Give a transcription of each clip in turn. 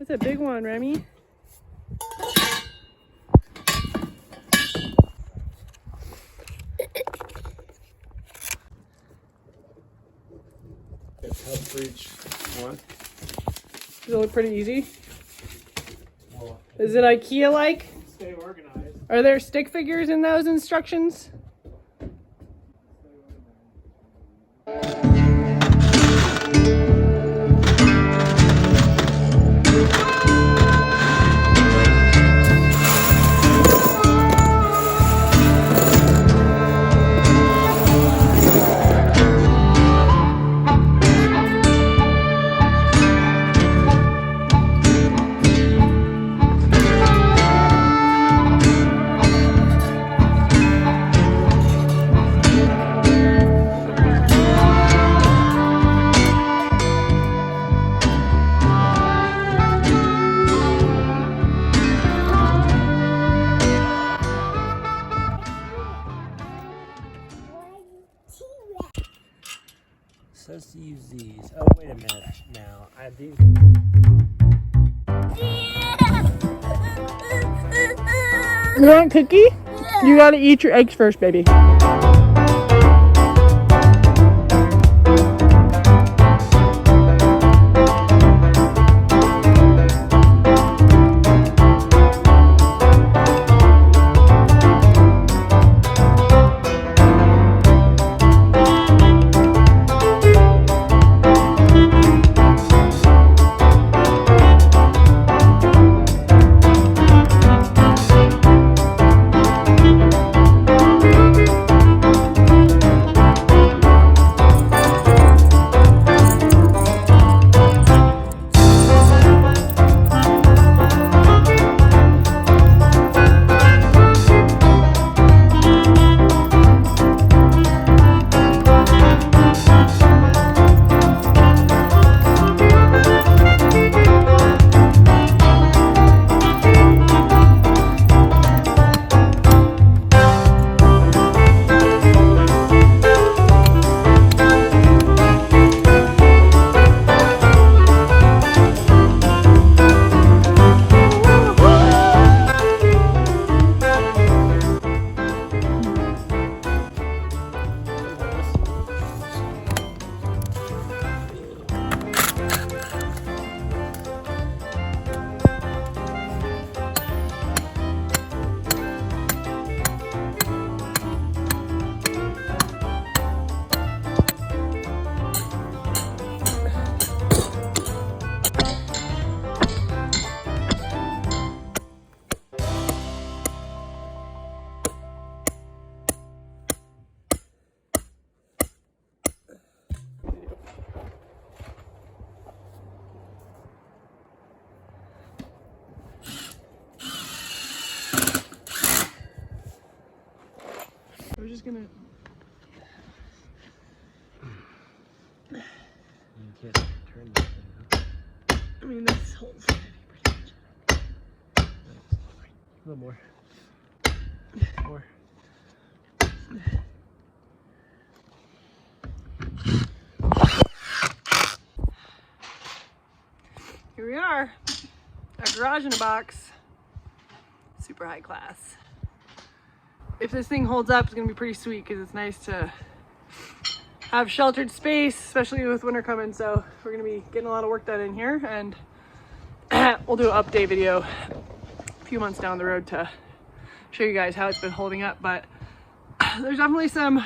That's a big one, Remy. Help for each one. Does it look pretty easy? Is it IKEA-like? Stay organized. Are there stick figures in those instructions? Says to use these. Oh, wait a minute. Now, I have these. You want a cookie? You gotta eat your eggs first, baby. We're just gonna. You can't turn this thing. I mean, this holds pretty much. A little more. More. Here we are. A garage in a box. Super high class. If this thing holds up, it's gonna be pretty sweet because it's nice to have sheltered space, especially with winter coming. So we're gonna be getting a lot of work done in here, and we'll do an update video a few months down the road to show you guys how it's been holding up. But there's definitely some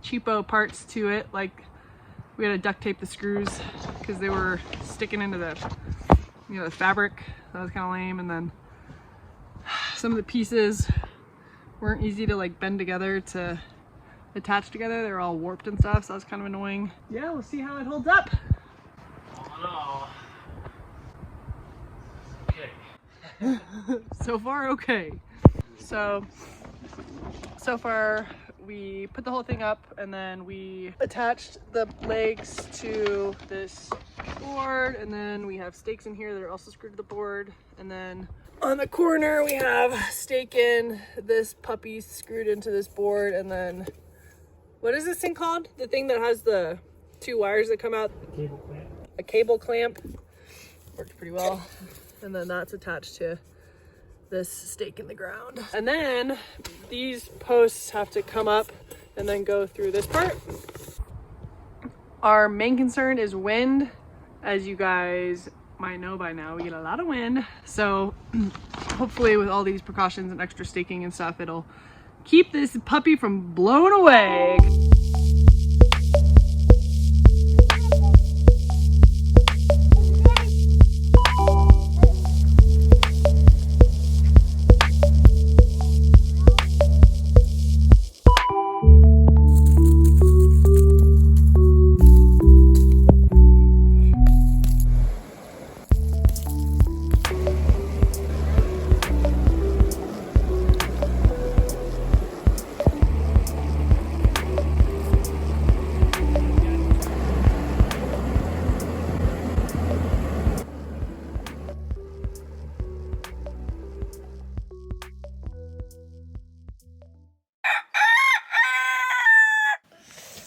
cheapo parts to it, like we had to duct tape the screws because they were sticking into the, you know, the fabric. That was kind of lame. And then some of the pieces weren't easy to like bend together to attach together. They were all warped and stuff, so that was kind of annoying. Yeah, we'll see how it holds up. Oh no. Okay. So far, okay. So far we put the whole thing up, and then we attached the legs to this board, and then we have stakes in here that are also screwed to the board, and then on the corner we have stake in this puppy screwed into this board, and then what is this thing called? The thing that has the two wires that come out? Cable clamp. A cable clamp worked pretty well. And then that's attached to this stake in the ground. And then these posts have to come up and then go through this part. Our main concern is wind. As you guys might know by now, we get a lot of wind. So hopefully with all these precautions and extra staking and stuff, it'll keep this puppy from blowing away.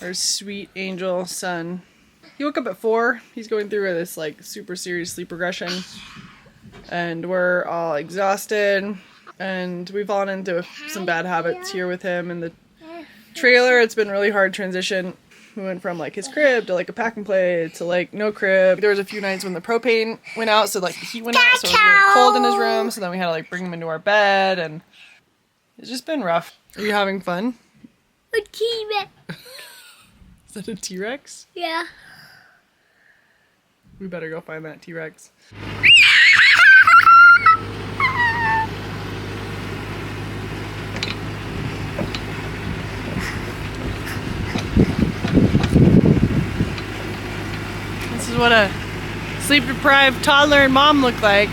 Our sweet angel son. He woke up at 4. He's going through this like super serious sleep regression. And we're all exhausted. And we've fallen into some bad habits here with him in the trailer. It's been really hard transition. We went from like his crib to like a pack and play to like no crib. There was a few nights when the propane went out, so like the heat went out, so it was really cold in his room. So then we had to like bring him into our bed, and it's just been rough. Are you having fun? A T-Rex. Is that a T-Rex? Yeah. We better go find that T-Rex. This is what a sleep-deprived toddler and mom look like.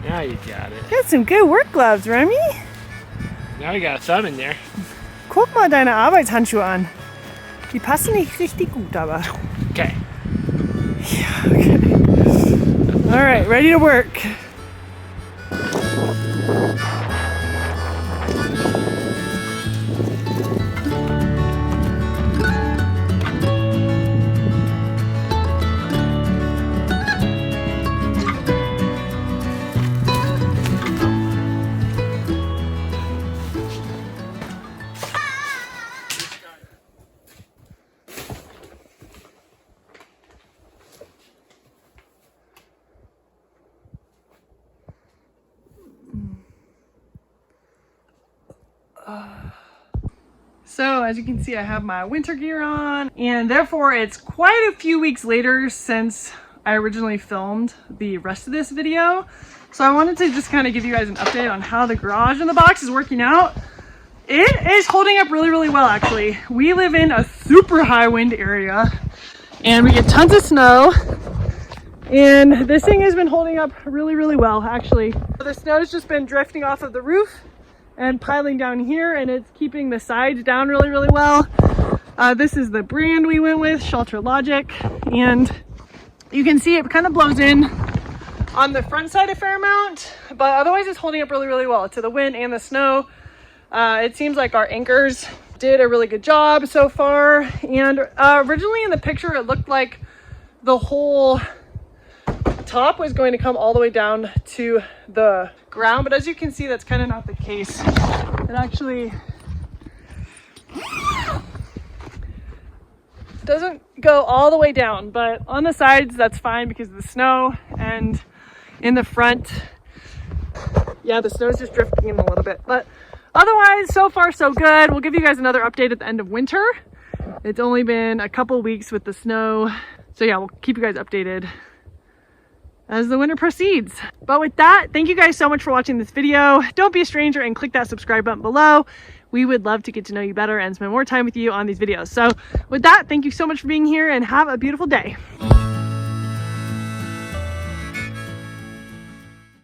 Now you got it. Got some good work gloves, Remy. Now you got a thumb in there. Guck mal deine Arbeitshandschuhe an. Die passen nicht richtig gut, aber. Okay. Yeah, okay. All right, ready to work. So as you can see, I have my winter gear on, and therefore it's quite a few weeks later since I originally filmed the rest of this video. So I wanted to just kind of give you guys an update on how the garage in the box is working out. It is holding up really, really well, actually. We live in a super high wind area and we get tons of snow, and this thing has been holding up really, really well, actually. The snow's just been drifting off of the roof and piling down here, and it's keeping the sides down really, really well. This is the brand we went with, Shelter Logic, and you can see it kind of blows in on the front side a fair amount, but otherwise it's holding up really, really well to the wind and the snow. It seems like our anchors did a really good job so far, and originally in the picture it looked like the whole top was going to come all the way down to the ground, but as you can see, that's kind of not the case. It actually doesn't go all the way down, but on the sides that's fine because of the snow, and in the front, yeah, the snow's just drifting in a little bit, but otherwise so far so good. We'll give you guys another update at the end of winter. It's only been a couple weeks with the snow, so yeah, we'll keep you guys updated as the winter proceeds. But with that, thank you guys so much for watching this video. Don't be a stranger and click that subscribe button below. We would love to get to know you better and spend more time with you on these videos. So with that, thank you so much for being here and have a beautiful day.